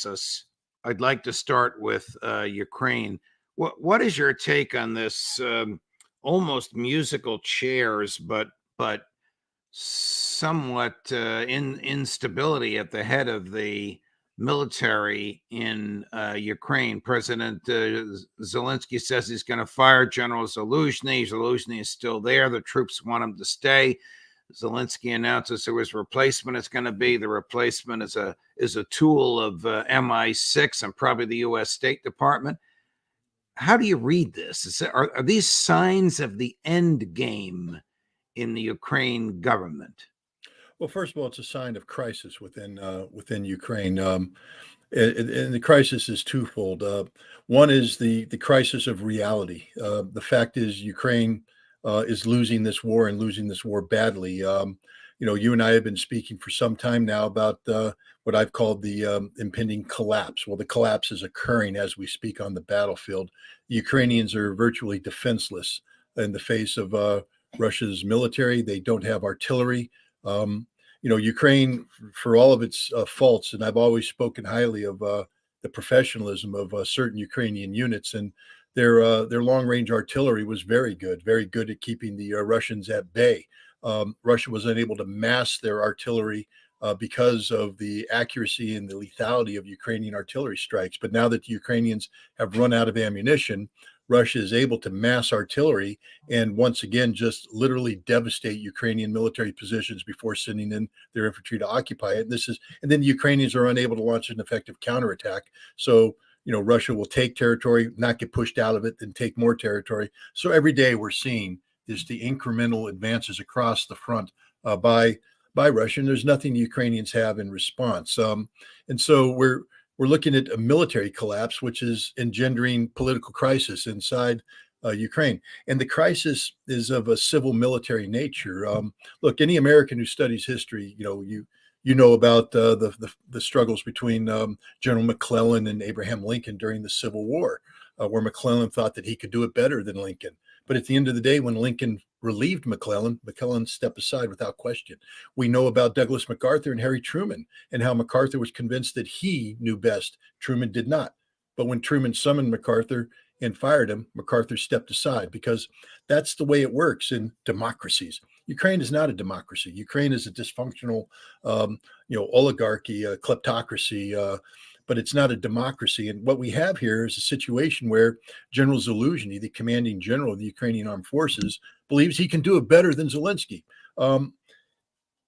analysis. I'd like to start with Ukraine. What is your take on this almost musical chairs, but somewhat instability at the head of the military in Ukraine? President Zelensky says he's going to fire General Zaluzhny. Zaluzhny is still there. The troops want him to stay. Zelensky announces who his replacement is going to be. The replacement is a tool of MI6 and probably the U.S. State Department. How do you read this? Are these signs of the end game in the Ukraine government? Well, first of all, it's a sign of crisis within Ukraine, and the crisis is twofold. One is the crisis of reality. The fact is, Ukraine is losing this war and losing this war badly. You and I have been speaking for some time now about what I've called the impending collapse. Well, the collapse is occurring as we speak on the battlefield. The Ukrainians are virtually defenseless in the face of Russia's military. They don't have artillery. Ukraine, for all of its faults, and I've always spoken highly of the professionalism of certain Ukrainian units, and their long-range artillery was very good at keeping the Russians at bay. Russia was unable to mass their artillery because of the accuracy and the lethality of Ukrainian artillery strikes. But now that the Ukrainians have run out of ammunition, Russia is able to mass artillery and once again just literally devastate Ukrainian military positions before sending in their infantry to occupy it. And then the Ukrainians are unable to launch an effective counterattack. So, Russia will take territory, not get pushed out of it, then take more territory. So every day we're seeing is the incremental advances across the front by Russia, and there's nothing the Ukrainians have in response. And so we're looking at a military collapse, which is engendering political crisis inside Ukraine. And the crisis is of a civil military nature. Look, any American who studies history, you know about the struggles between General McClellan and Abraham Lincoln during the Civil War, where McClellan thought that he could do it better than Lincoln. But at the end of the day, when Lincoln relieved McClellan stepped aside without question. We know about Douglas MacArthur and Harry Truman and how MacArthur was convinced that he knew best. Truman did not. But when Truman summoned MacArthur and fired him, MacArthur stepped aside, because that's the way it works in democracies. Ukraine is not a democracy. Ukraine is a dysfunctional, oligarchy, kleptocracy, but it's not a democracy. And what we have here is a situation where General Zaluzhny, the commanding general of the Ukrainian armed forces, believes he can do it better than Zelensky.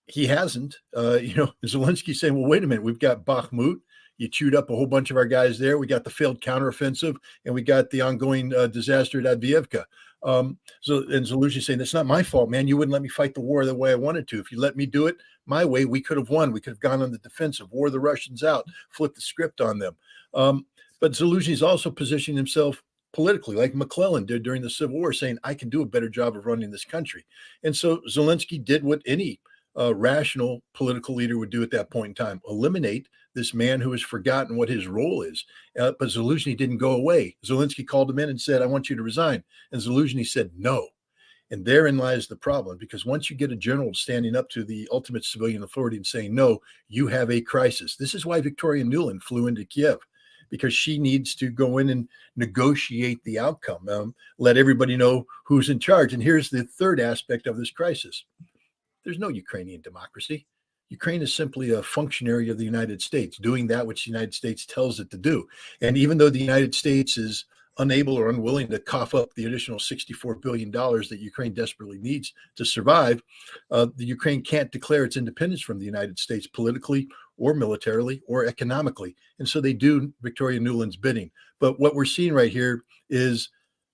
He hasn't. Zelensky's saying, well, wait a minute, we've got Bakhmut. You chewed up a whole bunch of our guys there. We got the failed counteroffensive, and we got the ongoing disaster at Avdiivka. And Zaluzhny's saying, that's not my fault, man. You wouldn't let me fight the war the way I wanted to. If you let me do it my way, we could have won. We could have gone on the defensive, wore the Russians out, flipped the script on them. But Zaluzhny's also positioning himself politically, like McClellan did during the Civil War, saying, I can do a better job of running this country. And so Zelensky did what any rational political leader would do at that point in time: eliminate this man who has forgotten what his role is. But Zaluzhny didn't go away. Zelensky called him in and said, I want you to resign. And Zaluzhny said, no. And therein lies the problem, because once you get a general standing up to the ultimate civilian authority and saying, no, you have a crisis. This is why Victoria Nuland flew into Kiev, because she needs to go in and negotiate the outcome, let everybody know who's in charge. And here's the third aspect of this crisis. There's no Ukrainian democracy. Ukraine is simply a functionary of the United States doing that which the United States tells it to do. And even though the United States is unable or unwilling to cough up the additional $64 billion that Ukraine desperately needs to survive, the Ukraine can't declare its independence from the United States politically or militarily or economically. And so they do Victoria Nuland's bidding. But what we're seeing right here is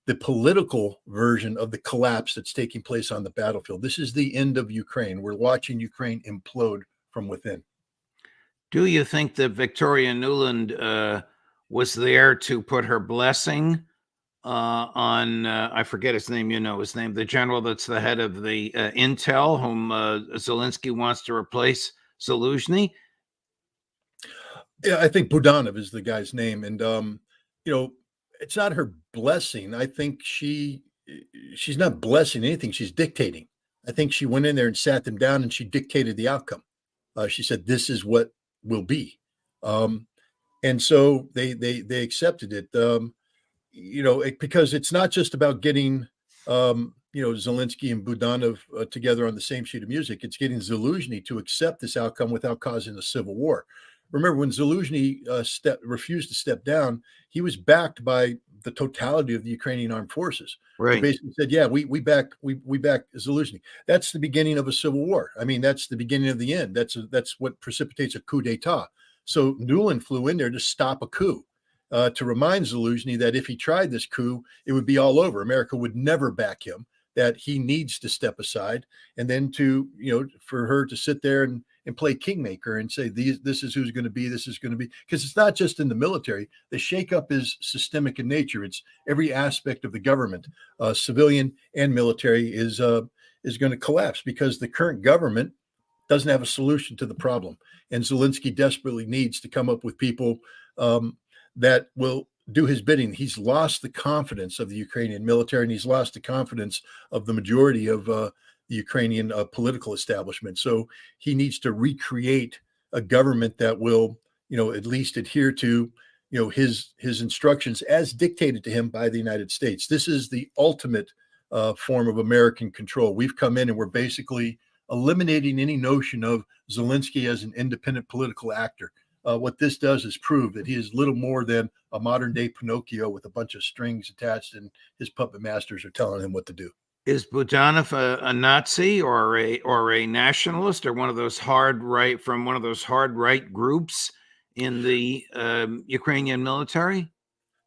the political version of the collapse that's taking place on the battlefield. This is the end of Ukraine. We're watching Ukraine implode from within. Do you think that Victoria Nuland was there to put her blessing on, I forget his name, the general that's the head of the intel, whom Zelensky wants to replace Zaluzhny? Yeah, I think Budanov is the guy's name. And, it's not her blessing. I think she's not blessing anything. She's dictating. I think she went in there and sat them down and she dictated the outcome. She said, this is what will be. And so they accepted it. Because it's not just about getting Zelensky and Budanov together on the same sheet of music. It's getting Zaluzhny to accept this outcome without causing a civil war. Remember, when Zaluzhny refused to step down, he was backed by the totality of the Ukrainian armed forces, who Right. basically said, "Yeah, we back Zaluzhny." That's the beginning of a civil war. I mean, that's the beginning of the end. That's what precipitates a coup d'état. So Nuland flew in there to stop a coup, to remind Zaluzhny that if he tried this coup, it would be all over. America would never back him, that he needs to step aside, and then for her to sit there and play kingmaker and say, this is who's going to be, this is going to be, because it's not just in the military. The shakeup is systemic in nature. It's every aspect of the government, civilian and military, is going to collapse because the current government doesn't have a solution to the problem. And Zelensky desperately needs to come up with people that will do his bidding. He's lost the confidence of the Ukrainian military, and he's lost the confidence of the majority of the Ukrainian political establishment. So he needs to recreate a government that will, at least adhere to, his instructions as dictated to him by the United States. This is the ultimate form of American control. We've come in and we're basically eliminating any notion of Zelensky as an independent political actor. What this does is prove that he is little more than a modern day Pinocchio with a bunch of strings attached, and his puppet masters are telling him what to do. Is Budanov a Nazi or a nationalist or one of those hard right groups in the Ukrainian military?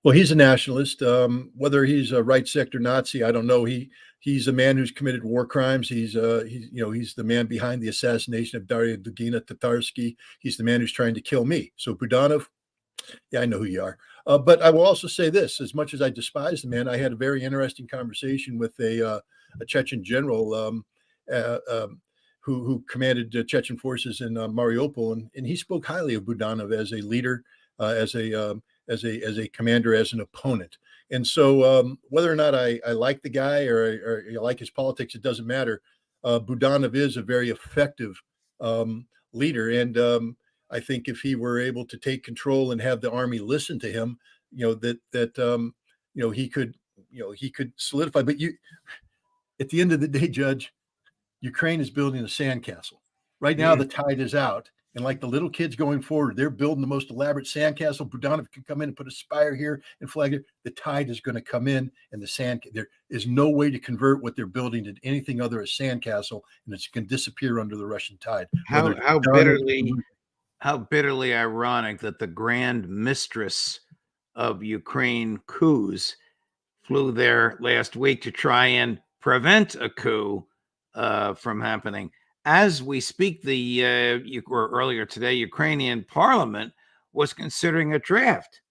Well, he's a nationalist. Whether he's a right sector Nazi, I don't know. He's a man who's committed war crimes. He's the man behind the assassination of Daria Dugina Tatarsky. He's the man who's trying to kill me. So Budanov, yeah, I know who you are. But I will also say this: as much as I despise the man, I had a very interesting conversation with a Chechen general who commanded Chechen forces in Mariupol, and he spoke highly of Budanov as a leader, as a commander, as an opponent. And so whether or not I like the guy or I like his politics, it doesn't matter. Budanov is a very effective leader, and I think if he were able to take control and have the army listen to him, he could solidify. But at the end of the day, Judge, Ukraine is building a sandcastle. Right now, the tide is out. And like the little kids going forward, they're building the most elaborate sandcastle. Budanov can come in and put a spire here and flag it. The tide is going to come in, and there is no way to convert what they're building to anything other than a sandcastle, and it's going to disappear under the Russian tide. How bitterly ironic that the grand mistress of Ukraine coups flew there last week to try and prevent a coup from happening. As we speak, or earlier today, Ukrainian parliament was considering a draft.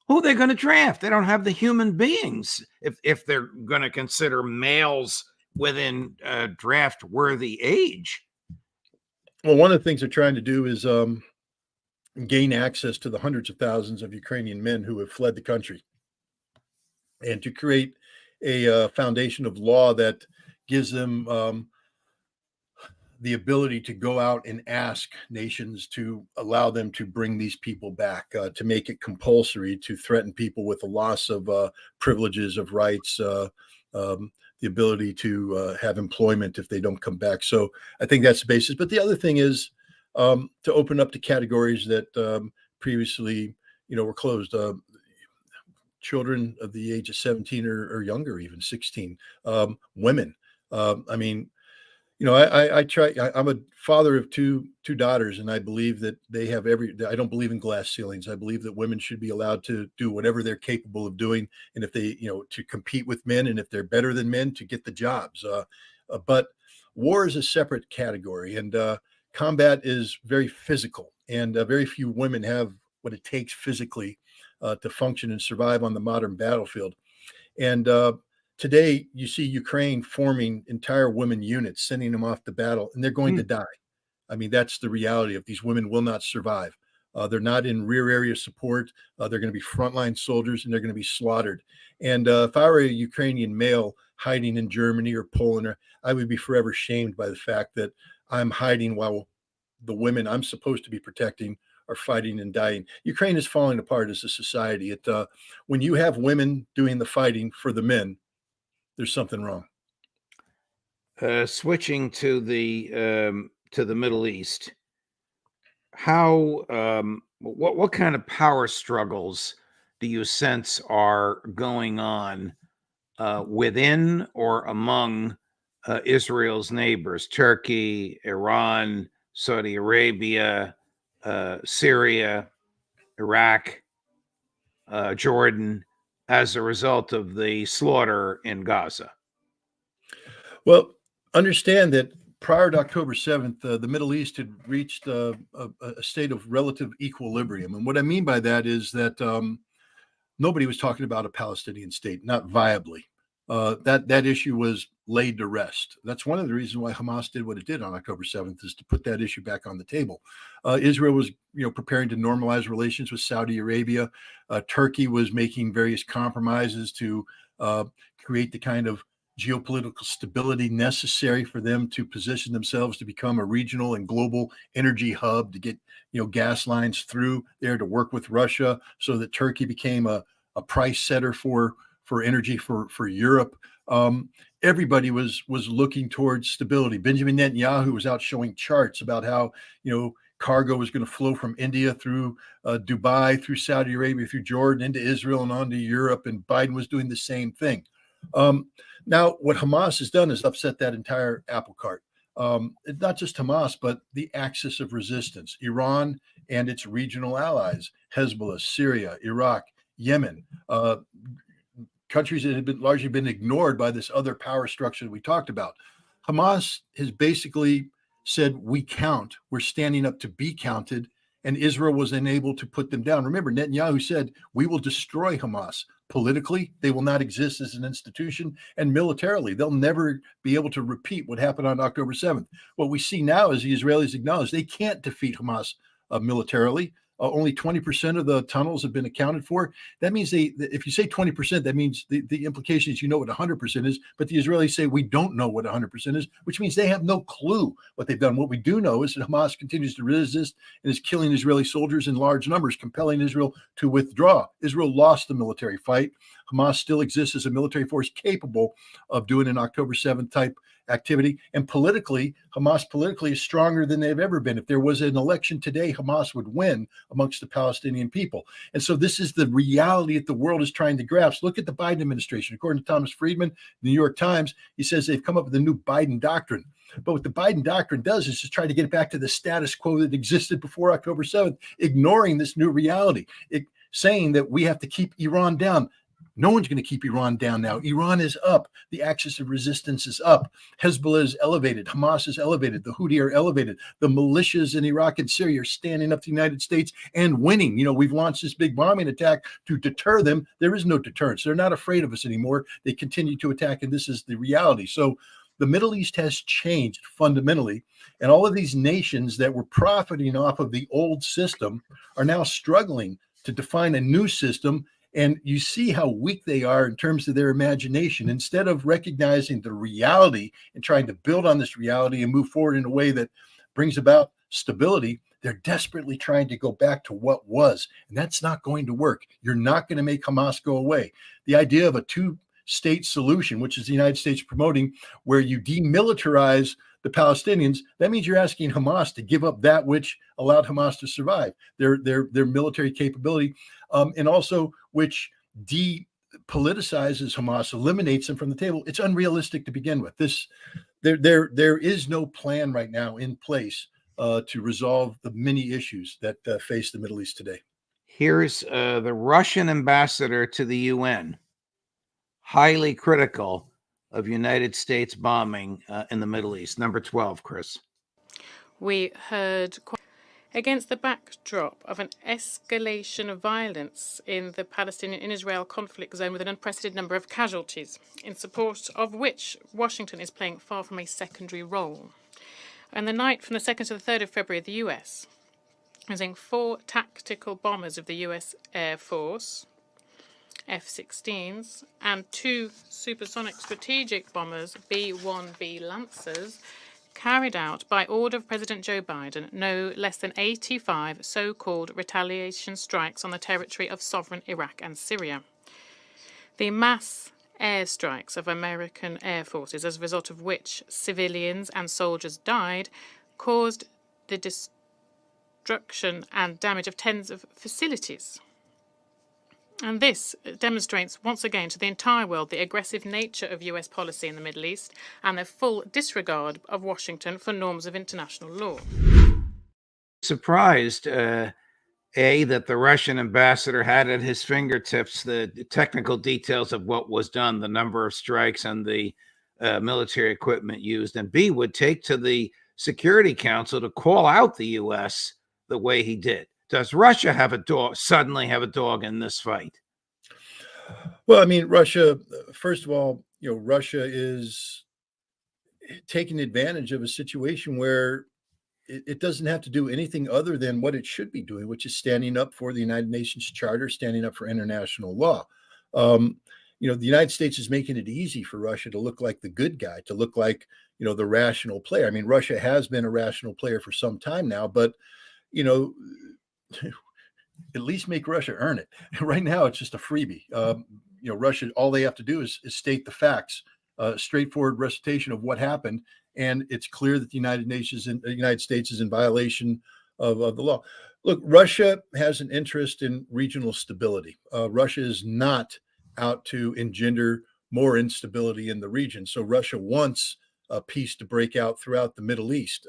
Who are they going to draft? They don't have the human beings if they're going to consider males within draft-worthy age. Well, one of the things they're trying to do is gain access to the hundreds of thousands of Ukrainian men who have fled the country, and to create a foundation of law that gives them the ability to go out and ask nations to allow them to bring these people back, to make it compulsory, to threaten people with the loss of privileges, of rights, the ability to have employment if they don't come back. So I think that's the basis. But the other thing is to open up to categories that previously, were closed. Children of the age of 17 or younger, even 16, women. I'm a father of two daughters, and I believe that they have I don't believe in glass ceilings. I believe that women should be allowed to do whatever they're capable of doing. And if they, to compete with men, and if they're better than men, to get the jobs. But war is a separate category, and combat is very physical, and very few women have what it takes physically to function and survive on the modern battlefield. And today, you see Ukraine forming entire women units, sending them off to battle, and they're going to die. I mean, that's the reality of these women will not survive. They're not in rear area support. They're going to be frontline soldiers, and they're going to be slaughtered. And if I were a Ukrainian male hiding in Germany or Poland, I would be forever shamed by the fact that I'm hiding while the women I'm supposed to be protecting are fighting and dying. Ukraine is falling apart as a society. When you have women doing the fighting for the men, there's something wrong. Switching to the Middle East, how what kind of power struggles do you sense are going on within or among Israel's neighbors, Turkey, Iran, Saudi Arabia, Syria, Iraq, Jordan, as a result of the slaughter in Gaza? Well, understand that prior to October 7th, the Middle East had reached a state of relative equilibrium. And what I mean by that is that nobody was talking about a Palestinian state, not viably. That issue was laid to rest. That's one of the reasons why Hamas did what it did on October 7th, is to put that issue back on the table. Israel was, preparing to normalize relations with Saudi Arabia. Turkey was making various compromises to create the kind of geopolitical stability necessary for them to position themselves to become a regional and global energy hub, to get gas lines through there, to work with Russia, so that Turkey became a price setter for energy for Europe. Everybody was looking towards stability. Benjamin Netanyahu was out showing charts about how cargo was going to flow from India through Dubai, through Saudi Arabia, through Jordan, into Israel, and on to Europe. And Biden was doing the same thing. Now, what Hamas has done is upset that entire apple cart. Not just Hamas, but the axis of resistance: Iran and its regional allies, Hezbollah, Syria, Iraq, Yemen, countries that had largely been ignored by this other power structure that we talked about. Hamas has basically said, we count, we're standing up to be counted, and Israel was unable to put them down. Remember, Netanyahu said, we will destroy Hamas. Politically, they will not exist as an institution, and militarily, they'll never be able to repeat what happened on October 7th. What we see now is the Israelis acknowledge they can't defeat Hamas militarily. Only 20% of the tunnels have been accounted for. That means if you say 20%, that means the implication is what 100% is. But the Israelis say we don't know what 100% is, which means they have no clue what they've done. What we do know is that Hamas continues to resist and is killing Israeli soldiers in large numbers, compelling Israel to withdraw. Israel lost the military fight. Hamas still exists as a military force capable of doing an October 7th type activity. And politically, Hamas politically is stronger than they've ever been. If there was an election today, Hamas would win amongst the Palestinian people. And so this is the reality that the world is trying to grasp. Look at the Biden administration. According to Thomas Friedman, the New York Times, he says they've come up with a new Biden doctrine. But what the Biden doctrine does is just try to get it back to the status quo that existed before October 7th, ignoring this new reality, saying that we have to keep Iran down. No one's going to keep Iran down now. Iran is up. The axis of resistance is up. Hezbollah is elevated. Hamas is elevated. The Houthi are elevated. The militias in Iraq and Syria are standing up to the United States and winning. We've launched this big bombing attack to deter them. There is no deterrence. They're not afraid of us anymore. They continue to attack, and this is the reality. So the Middle East has changed fundamentally, and all of these nations that were profiting off of the old system are now struggling to define a new system. And you see how weak they are in terms of their imagination. Instead of recognizing the reality and trying to build on this reality and move forward in a way that brings about stability, they're desperately trying to go back to what was. And that's not going to work. You're not going to make Hamas go away. The idea of a two-state solution, which is the United States promoting, where you demilitarize the Palestinians, that means you're asking Hamas to give up that which allowed Hamas to survive, their military capability, and also which depoliticizes Hamas, eliminates them from the table. It's unrealistic to begin with. There is no plan right now in place to resolve the many issues that face the Middle East today. Here's the Russian ambassador to the UN, highly critical of United States bombing in the Middle East. Number 12, Chris. We heard against the backdrop of an escalation of violence in the Palestinian and Israel conflict zone with an unprecedented number of casualties, in support of which Washington is playing far from a secondary role. And the night from the 2nd to the 3rd of February, the US using 4 tactical bombers of the US Air Force, F-16s, and 2 supersonic strategic bombers, B-1B Lancers, carried out by order of President Joe Biden no less than 85 so-called retaliation strikes on the territory of sovereign Iraq and Syria. The mass airstrikes of American air forces, as a result of which civilians and soldiers died, caused the destruction and damage of tens of facilities. And this demonstrates once again to the entire world the aggressive nature of US policy in the Middle East and the full disregard of Washington for norms of international law. Surprised, that the Russian ambassador had at his fingertips the technical details of what was done, the number of strikes and the military equipment used, and B, would take to the Security Council to call out the U.S. the way he did. Does Russia suddenly have a dog in this fight? Well, I mean, Russia, first of all, Russia is taking advantage of a situation where it doesn't have to do anything other than what it should be doing, which is standing up for the United Nations Charter, standing up for international law. The United States is making it easy for Russia to look like the good guy, to look like, the rational player. I mean, Russia has been a rational player for some time now, but, at least make Russia earn it. Right now, it's just a freebie. Russia, all they have to do is state the facts, straightforward recitation of what happened, and it's clear that the United States is in violation of the law. Look, Russia has an interest in regional stability. Russia is not out to engender more instability in the region. So Russia wants peace to break out throughout the Middle East.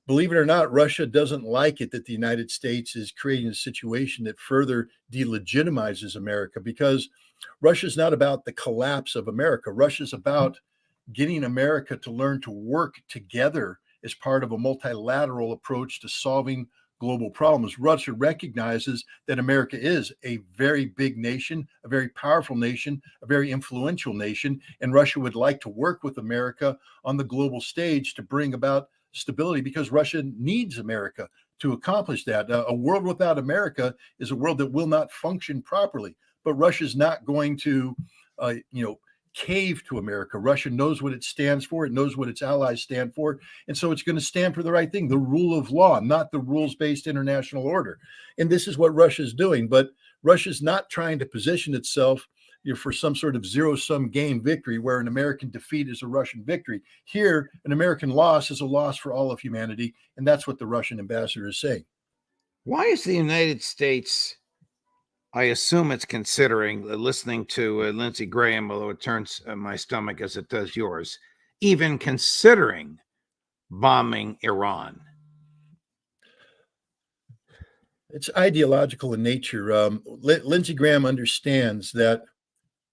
Believe it or not, Russia doesn't like it that the United States is creating a situation that further delegitimizes America, because Russia's not about the collapse of America. Russia's about getting America to learn to work together as part of a multilateral approach to solving global problems. Russia recognizes that America is a very big nation, a very powerful nation, a very influential nation, and Russia would like to work with America on the global stage to bring about stability, because Russia needs America to accomplish that. A world without America is a world that will not function properly. But Russia's not going to, cave to America. Russia knows what it stands for. It knows what its allies stand for. And so it's going to stand for the right thing, the rule of law, not the rules-based international order. And this is what Russia's doing. But Russia's not trying to position itself for some sort of zero-sum game victory where an American defeat is a Russian victory. Here, an American loss is a loss for all of humanity. And that's what the Russian ambassador is saying. Why is the United States, I assume it's considering, listening to Lindsey Graham, although it turns my stomach as it does yours, even considering bombing Iran? It's ideological in nature. Lindsey Graham understands that,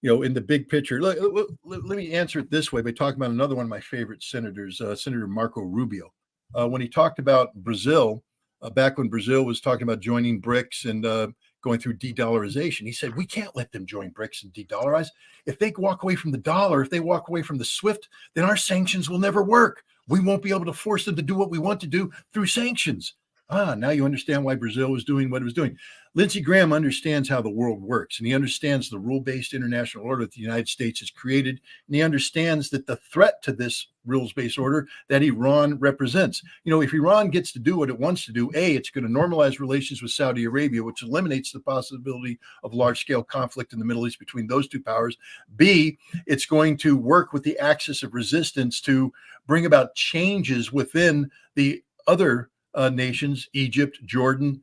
in the big picture. Let me answer it this way by talking about another one of my favorite senators, Senator Marco Rubio. When he talked about Brazil, back when Brazil was talking about joining BRICS and going through de-dollarization, he said, we can't let them join BRICS and de-dollarize. If they walk away from the dollar, if they walk away from the SWIFT, then our sanctions will never work. We won't be able to force them to do what we want to do through sanctions. Now you understand why Brazil was doing what it was doing. Lindsey Graham understands how the world works, and he understands the rule-based international order that the United States has created, and he understands that the threat to this rules-based order that Iran represents. If Iran gets to do what it wants to do, it's going to normalize relations with Saudi Arabia, which eliminates the possibility of large-scale conflict in the Middle East between those two powers. B, it's going to work with the axis of resistance to bring about changes within the other nations, Egypt, Jordan,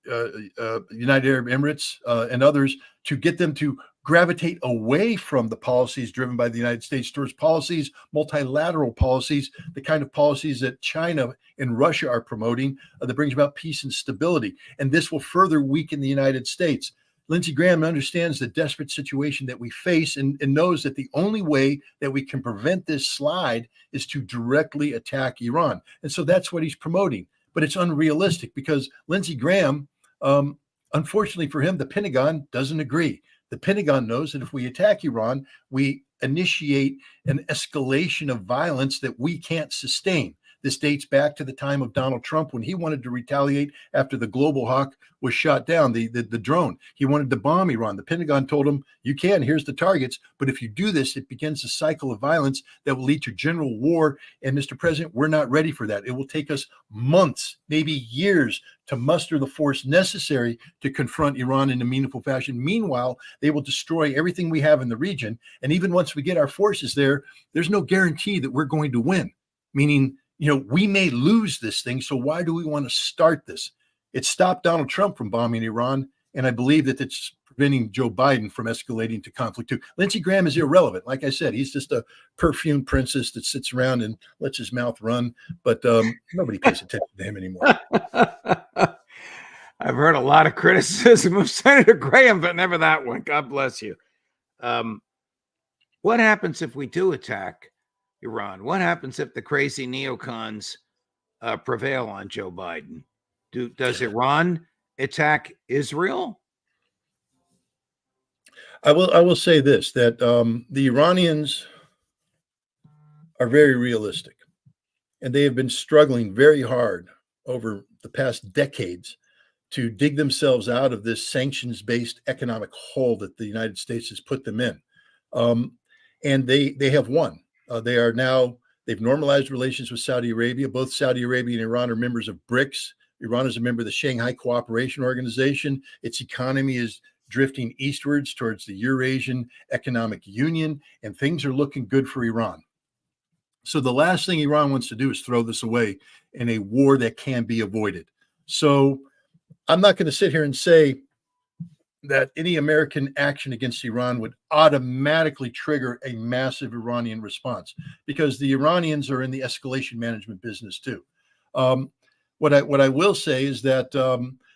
United Arab Emirates, and others, to get them to gravitate away from the policies driven by the United States towards policies, multilateral policies, the kind of policies that China and Russia are promoting that brings about peace and stability. And this will further weaken the United States. Lindsey Graham understands the desperate situation that we face and knows that the only way that we can prevent this slide is to directly attack Iran. And so that's what he's promoting. But it's unrealistic because Lindsey Graham, unfortunately for him, the Pentagon doesn't agree. The Pentagon knows that if we attack Iran, we initiate an escalation of violence that we can't sustain. This dates back to the time of Donald Trump when he wanted to retaliate after the Global Hawk was shot down, the drone. He wanted to bomb Iran. The Pentagon told him, you can, here's the targets. But if you do this, it begins a cycle of violence that will lead to general war. And Mr. President, we're not ready for that. It will take us months, maybe years, to muster the force necessary to confront Iran in a meaningful fashion. Meanwhile, they will destroy everything we have in the region. And even once we get our forces there, there's no guarantee that we're going to win. Meaning, we may lose this thing. So why do we want to start this? It stopped Donald Trump from bombing Iran. And I believe that it's preventing Joe Biden from escalating to conflict too. Lindsey Graham is irrelevant. Like I said, he's just a perfumed princess that sits around and lets his mouth run. But nobody pays attention to him anymore. I've heard a lot of criticism of Senator Graham, but never that one. God bless you. What happens if we do attack Iran? What happens if the crazy neocons prevail on Joe Biden? Does Iran attack Israel? I will say this, that the Iranians are very realistic, and they have been struggling very hard over the past decades to dig themselves out of this sanctions-based economic hole that the United States has put them in. And they have won. They've normalized relations with Saudi Arabia. Both Saudi Arabia and Iran are members of BRICS. Iran is a member of the Shanghai Cooperation Organization. Its economy is drifting eastwards towards the Eurasian Economic Union, and things are looking good for Iran. So the last thing Iran wants to do is throw this away in a war that can be avoided. So I'm not going to sit here and say that any American action against Iran would automatically trigger a massive Iranian response, because the Iranians are in the escalation management business too. What I will say is that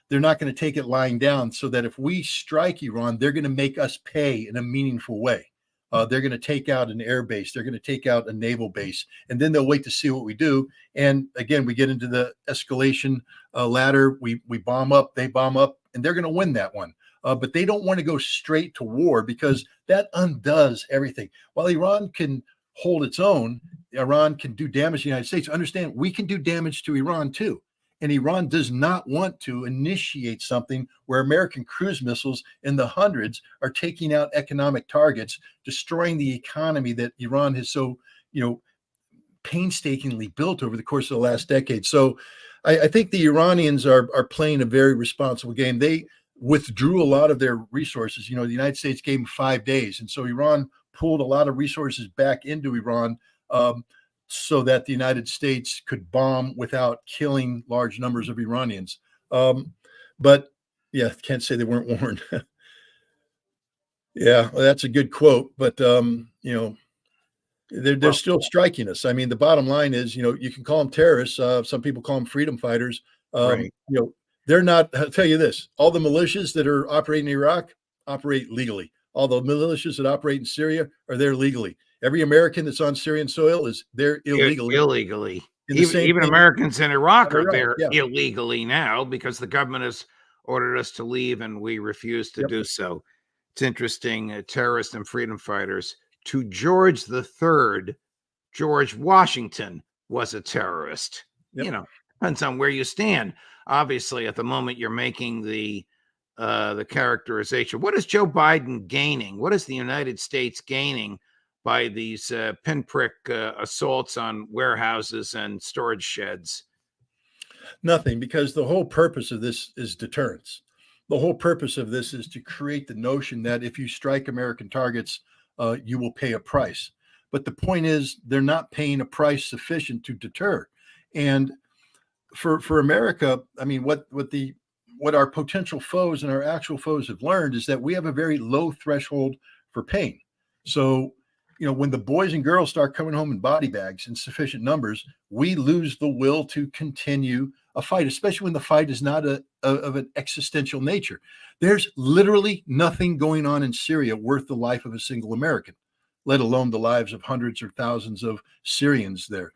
they're not going to take it lying down, so that if we strike Iran, they're going to make us pay in a meaningful way. They're going to take out an air base. They're going to take out a naval base, and then they'll wait to see what we do. And again, we get into the escalation ladder. We bomb up, they bomb up, and they're going to win that one. But they don't want to go straight to war, because that undoes everything. While Iran can hold its own, Iran can do damage to the United States. Understand, we can do damage to Iran too. And Iran does not want to initiate something where American cruise missiles in the hundreds are taking out economic targets, destroying the economy that Iran has so, painstakingly built over the course of the last decade. So I think the Iranians are playing a very responsible game. They withdrew a lot of their resources. The United States gave them 5 days. And so Iran pulled a lot of resources back into Iran, so that the United States could bomb without killing large numbers of Iranians. But yeah, can't say they weren't warned. Yeah, well, that's a good quote, but they're still striking us. I mean, the bottom line is, you can call them terrorists. Some people call them freedom fighters. Right. They're not. I'll tell you this: all the militias that are operating in Iraq operate legally. All the militias that operate in Syria are there legally. Every American that's on Syrian soil is there illegally. Illegally. Even Americans in Iraq are there yeah. illegally now, because the government has ordered us to leave and we refuse to do so. It's interesting. Terrorists and freedom fighters. To George III, George Washington was a terrorist. Yep. Depends on where you stand. Obviously, at the moment you're making the characterization. What is Joe Biden gaining? What is the United States gaining by these pinprick assaults on warehouses and storage sheds? Nothing, because the whole purpose of this is deterrence. The whole purpose of this is to create the notion that if you strike American targets, you will pay a price. But the point is, they're not paying a price sufficient to deter. And for America, I mean, what our potential foes and our actual foes have learned is that we have a very low threshold for pain. So, when the boys and girls start coming home in body bags in sufficient numbers, we lose the will to continue a fight, especially when the fight is not of an existential nature. There's literally nothing going on in Syria worth the life of a single American, let alone the lives of hundreds or thousands of Syrians there.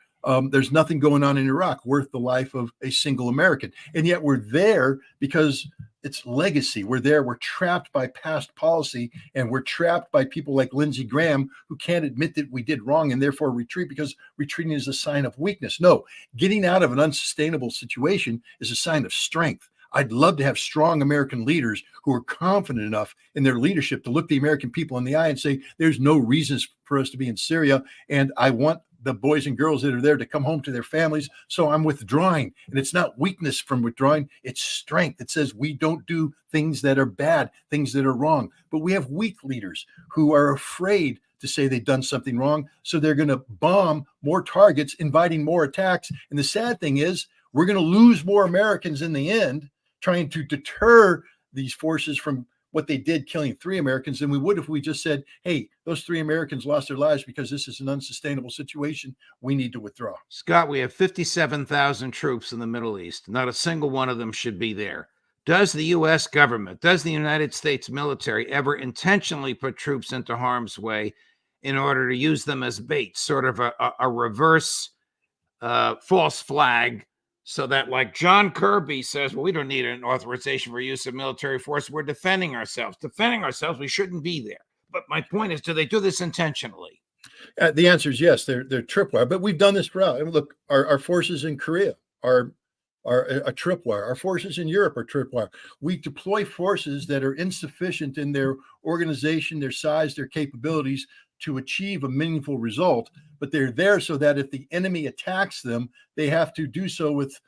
There's nothing going on in Iraq worth the life of a single American. And yet we're there because it's legacy. We're trapped by past policy, and we're trapped by people like Lindsey Graham who can't admit that we did wrong and therefore retreat because retreating is a sign of weakness. No, getting out of an unsustainable situation is a sign of strength. I'd love to have strong American leaders who are confident enough in their leadership to look the American people in the eye and say, there's no reasons for us to be in Syria. And I want the boys and girls that are there to come home to their families. So I'm withdrawing. And it's not weakness from withdrawing, it's strength. It says we don't do things that are bad, things that are wrong. But we have weak leaders who are afraid to say they've done something wrong. So they're going to bomb more targets, inviting more attacks. And the sad thing is, we're going to lose more Americans in the end, trying to deter these forces from what they did, killing 3 Americans, than we would if we just said, hey, those 3 Americans lost their lives because this is an unsustainable situation. We need to withdraw. Scott, we have 57,000 troops in the Middle East. Not a single one of them should be there. Does the U.S. government, does the United States military ever intentionally put troops into harm's way in order to use them as bait, sort of a reverse false flag? So that, like John Kirby says, well, we don't need an authorization for use of military force. We're defending ourselves. Defending ourselves, we shouldn't be there. But my point is, do they do this intentionally? The answer is yes. They're tripwire. But we've done this throughout. I mean, look, our forces in Korea are a tripwire. Our forces in Europe are tripwire. We deploy forces that are insufficient in their organization, their size, their capabilities to achieve a meaningful result, but they're there so that if the enemy attacks them, they have to do so with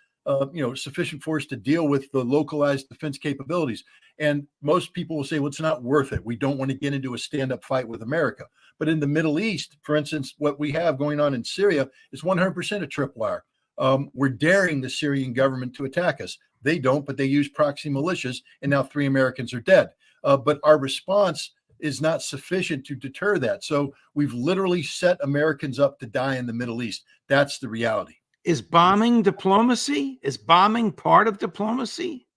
sufficient force to deal with the localized defense capabilities. And most people will say, well, it's not worth it. We don't want to get into a stand-up fight with America. But in the Middle East, for instance, what we have going on in Syria is 100% a tripwire. We're daring the Syrian government to attack us. They don't, but they use proxy militias, and now 3 Americans are dead. But our response is not sufficient to deter that. So we've literally set Americans up to die in the Middle East. That's the reality. Is bombing diplomacy? Is bombing part of diplomacy?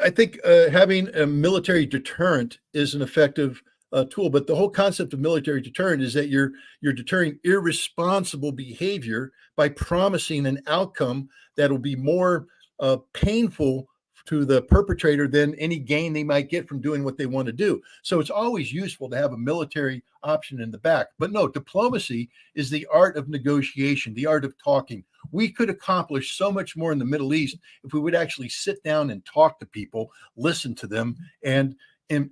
I think having a military deterrent is an effective tool, but the whole concept of military deterrent is that you're deterring irresponsible behavior by promising an outcome that will be more painful to the perpetrator than any gain they might get from doing what they want to do. So it's always useful to have a military option in the back. But no, diplomacy is the art of negotiation, the art of talking. We could accomplish so much more in the Middle East if we would actually sit down and talk to people, listen to them, and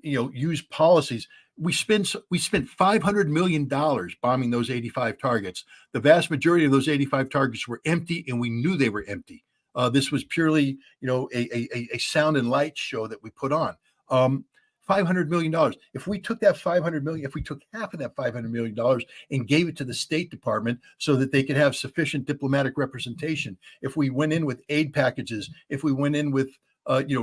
use policies. We spent $500 million bombing those 85 targets. The vast majority of those 85 targets were empty, and we knew they were empty. This was purely, a sound and light show that we put on. $500 million. If we took that $500 million, if we took half of that $500 million and gave it to the State Department so that they could have sufficient diplomatic representation, if we went in with aid packages, if we went in with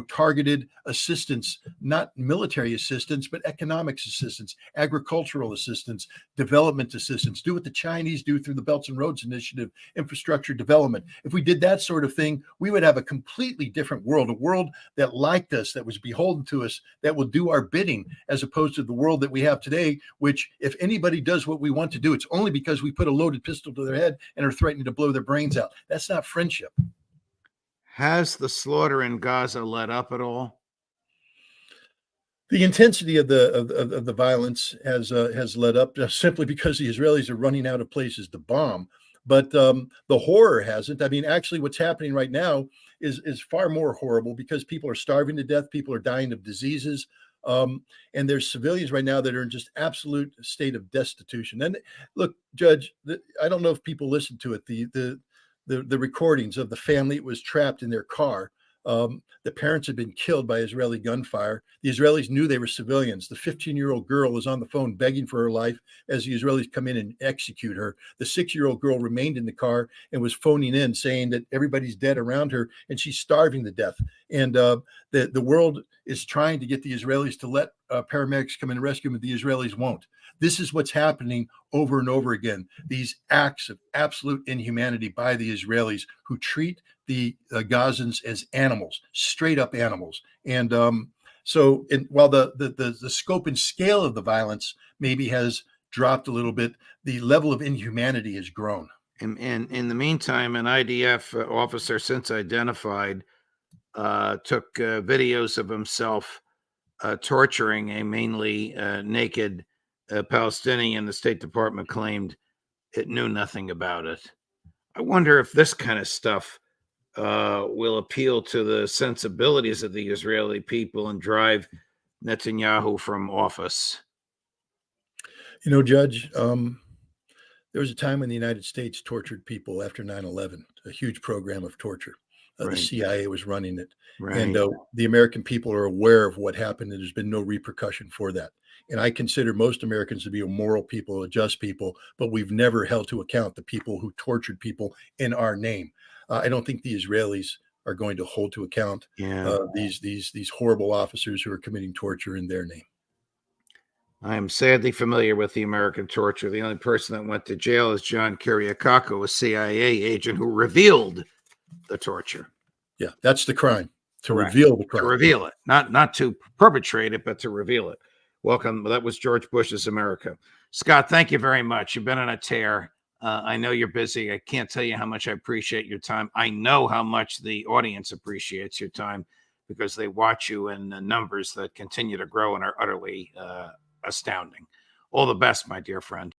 targeted assistance, not military assistance, but economics assistance, agricultural assistance, development assistance, do what the Chinese do through the Belts and Roads Initiative, infrastructure development. If we did that sort of thing, we would have a completely different world, a world that liked us, that was beholden to us, that will do our bidding, as opposed to the world that we have today, which if anybody does what we want to do, it's only because we put a loaded pistol to their head and are threatening to blow their brains out. That's not friendship. Has the slaughter in Gaza let up at all? The intensity of the violence has let up just simply because the Israelis are running out of places to bomb. But the horror hasn't. I mean, actually, what's happening right now is far more horrible because people are starving to death. People are dying of diseases. And there's civilians right now that are in just absolute state of destitution. And look, Judge, I don't know if people listen to it. The recordings of the family that was trapped in their car. The parents had been killed by Israeli gunfire. The Israelis knew they were civilians. The 15-year-old girl was on the phone begging for her life as the Israelis come in and execute her. The 6-year-old girl remained in the car and was phoning in saying that everybody's dead around her and she's starving to death. And the world is trying to get the Israelis to let paramedics come in and rescue them, but the Israelis won't. This is what's happening over and over again. These acts of absolute inhumanity by the Israelis who treat the Gazans as animals, straight up animals. And while the scope and scale of the violence maybe has dropped a little bit, the level of inhumanity has grown. And in the meantime, an IDF officer since identified took videos of himself torturing a mainly naked Palestinian. The State Department claimed it knew nothing about it. I wonder if this kind of stuff will appeal to the sensibilities of the Israeli people and drive Netanyahu from office. You know, Judge, there was a time when the United States tortured people after 9/11, a huge program of torture. The Right. CIA was running it. And Right. the American people are aware of what happened, and there's been no repercussion for that. And I consider most Americans to be a moral people, a just people, but we've never held to account the people who tortured people in our name. I don't think the Israelis are going to hold to account Yeah. these horrible officers who are committing torture in their name. I am sadly familiar with the American torture. The only person that went to jail is John Kiriakako, a CIA agent who revealed the torture. Yeah, that's the crime, to Correct. reveal the crime. To reveal it, not to perpetrate it, but to reveal it. Welcome. That was George Bush's America. Scott, thank you very much. You've been on a tear. I know you're busy. I can't tell you how much I appreciate your time. I know how much the audience appreciates your time because they watch you in numbers that continue to grow and are utterly astounding. All the best, my dear friend.